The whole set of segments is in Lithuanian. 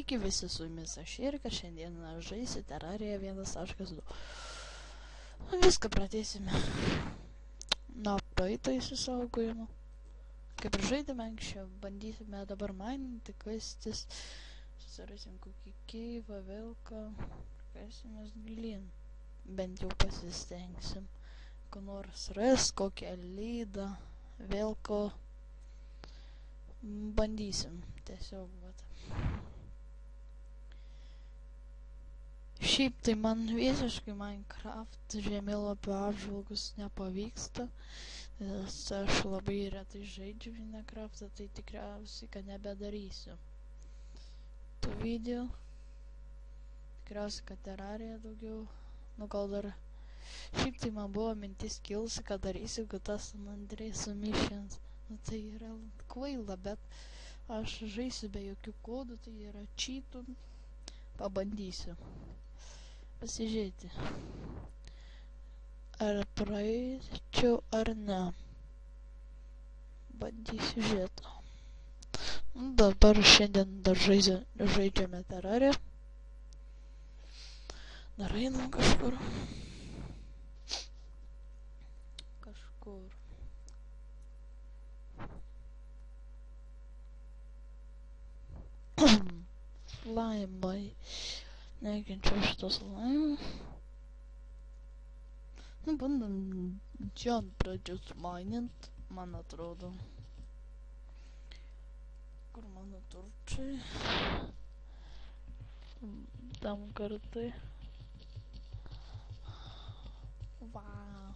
Sveiki visi, su jumis aš Irka, šiandien žaisiu Terraria 1.2. Viską pradėsime nuo praeito įsisaugojimo. Kaip ir žaidėme anksčiau, bandysime dabar maininti, kastis, susirasim kokį keivą, vilką, kasimės gilin. Bent jau pasistengsim, ko nors ras, kokią lydą, vilko. Bandysim, tiesiog, vat. Šiaip tai man visiškai Minecraft žemėlapio apžvalgus nepavyksta, nes aš labai retai žaidžiu Minecraftą, tai tikriausiai, kad nebedarysiu tų video. Tikriausiai, kad Terraria daugiau, gal dar. Šiaip tai man buvo mintis kilusi, kad darysiu GTA San Andreas Missions. Tai yra kvaila, bet aš žaisiu be jokių kodų, tai yra cheatų. Pabandysiu pasižiūrėti, ar praeičiau ar ne. Bandysiu žiūrėti. Dabar šiandien dar žaidžiame Terraria. Dar einam kažkur. Slaimai. Nekenčiu šito slaimų. Bandom John pradžius mainint, man atrodo. Kur mano turčiai? Tam kartai. Wow.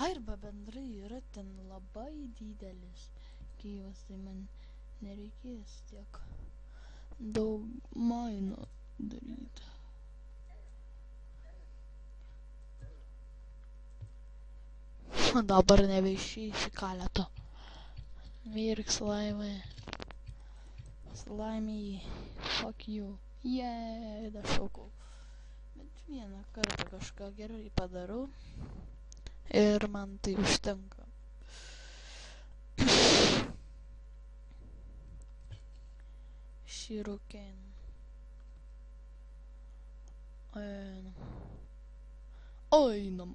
Arba bendrai yra ten labai didelis keivas, tai man nereikės tiek daug mainų daryti. Dabar nebeišeisi kaleto. Mirk slaimai. Slaimai. Fuck you. Jei, dašaukau. Bet vieną kartą kažką gerai padarau. Ir man tai užtenka. Širuken. Einam.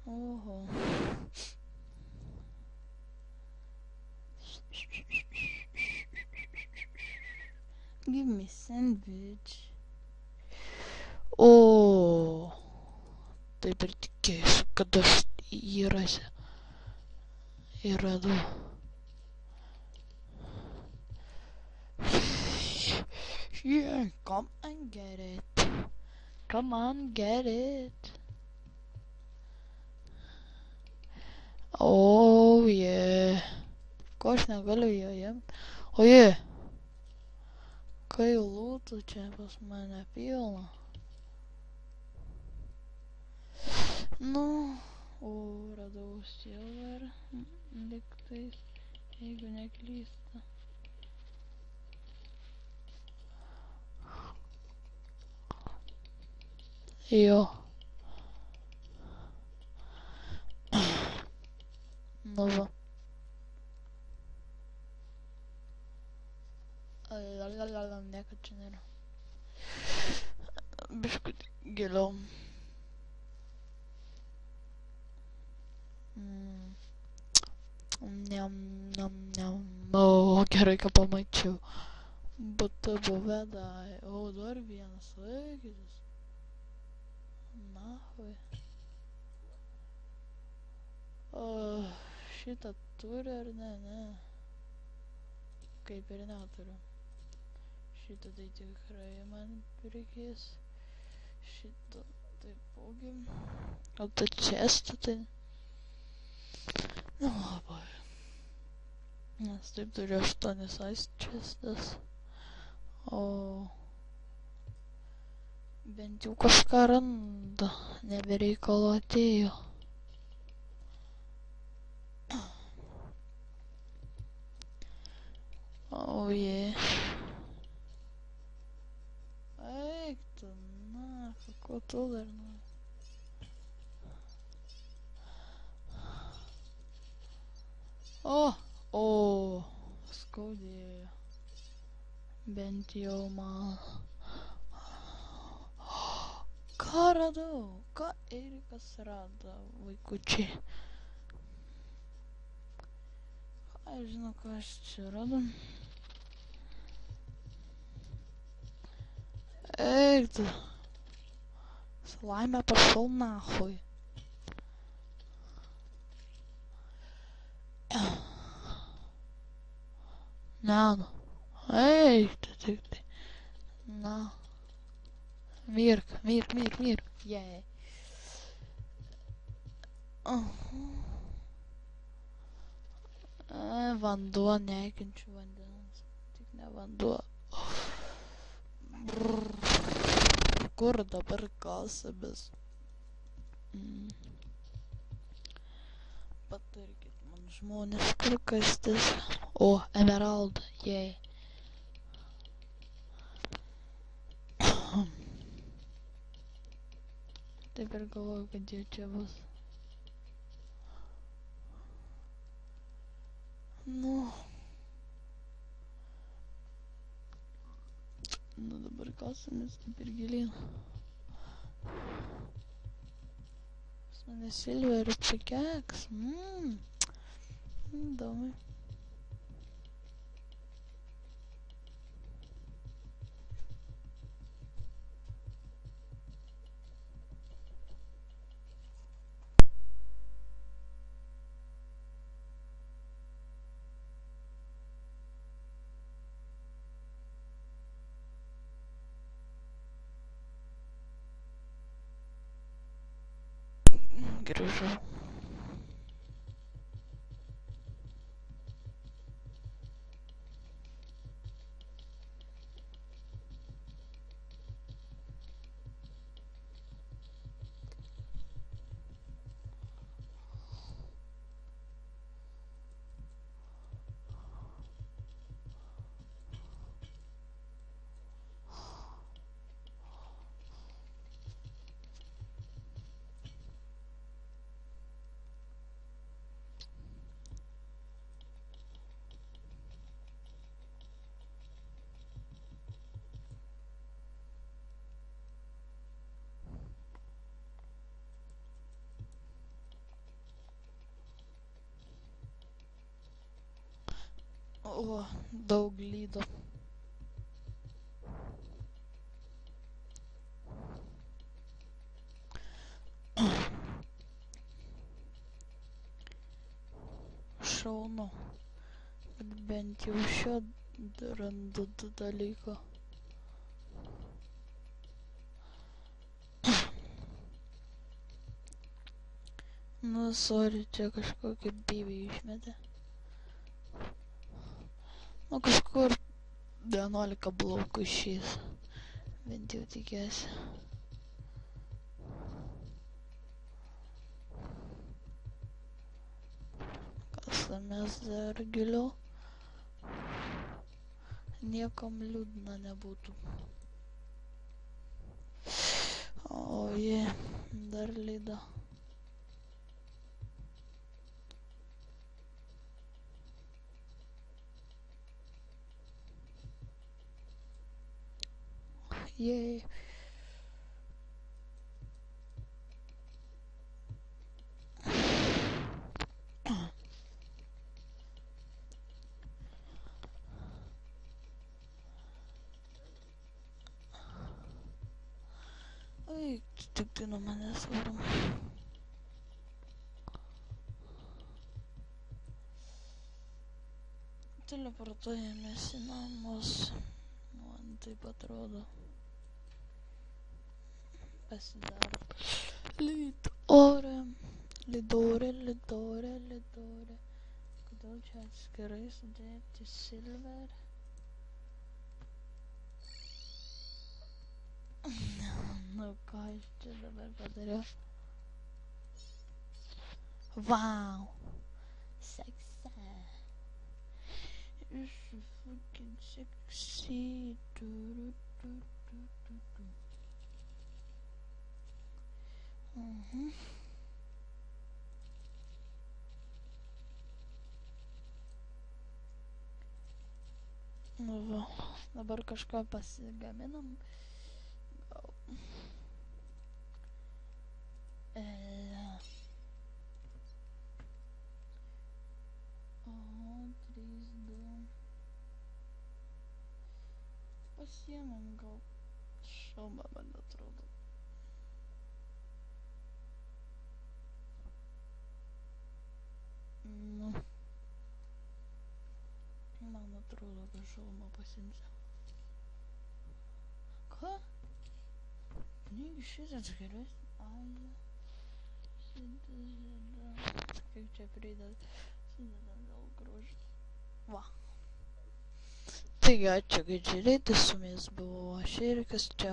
Oho. Give me sandwich. O, taip ir tikėsiu, kad aš jį rasiu. Ir radu. Yeah, come and get it. Come on, get it. Oh yeah. Ko aš negaliu jo imt? O yeah. Kai lūtų čia pas mane pilna. Nu, o radau silver, liktais, jeigu neklysta. Jo. Nu va. Lalalala, niekad čia nėra. Biškut giliau. O, gerai, ką pamačiau. Būtų buvę dai. O, dar vienas laikytis. Nahui. O, šitą turi ar ne? Ne. Kaip ir neturiu. Šitą tai tikrai man reikės. Šitą taipogi. O tai čestą tai... Nu, labai. Nes taip turiu 8 ice chestas. O... Bent jau kažką randa. Nebereikalo atėjo. Oh yeah. Eik tu, na, ko tu dar nori? skaudėjo. Bent jau man. Ką radau? Ką Erikas rado, vaikučiai? Aš žinau, ką aš čia radau. Eik tu. Slime пошел нахуй. На, ну. Эй, ты. На. Мир. Ей. Vanduo, nekenčiu vandens. Tik ne vanduo. Kur dabar kasamės? Patarkit man, žmonės, kur kastis? O, emeraldą, jei. Taip ir galvoju, kad jau čia bus. Nu dabar kasamės kaip ir gilyn. Pas mane silverio pikeks. Įdomu. Grįžau. O, daug lydo. Šaunu, kad bent jau šio randu dalyko. Nu, sorry, čia kažkokį bybį išmetė. Nu, kažkur 11 blokų išeis. Bent jau tikiuosi. Kasamės dar giliau. Niekam liūdna nebūtų. O jie, dar lyda. Jei. Oi, tik tai nuo manęs varom. Teleportuojamės į namus. Man taip atrodo. Pasidaro. Lidore. Kodėl čia atskirai sudėti silver? Nu ką aš čia dabar padariau? Wow! Sexy! It's so fucking sexy! Nu, va. Dabar kažką pasigaminam. Gal. Aha, 3D. Pasiemam gal šalmą, man atrodo. Nu. Man atrodo, kad šalmą pasiimsiu. Ką? Negi šitas geresnis? Ai. Kaip čia pridedam dėl grožio. Va. Taigi ačiū, kad žiūrėjote, su jumis buvo aš Erikas, čia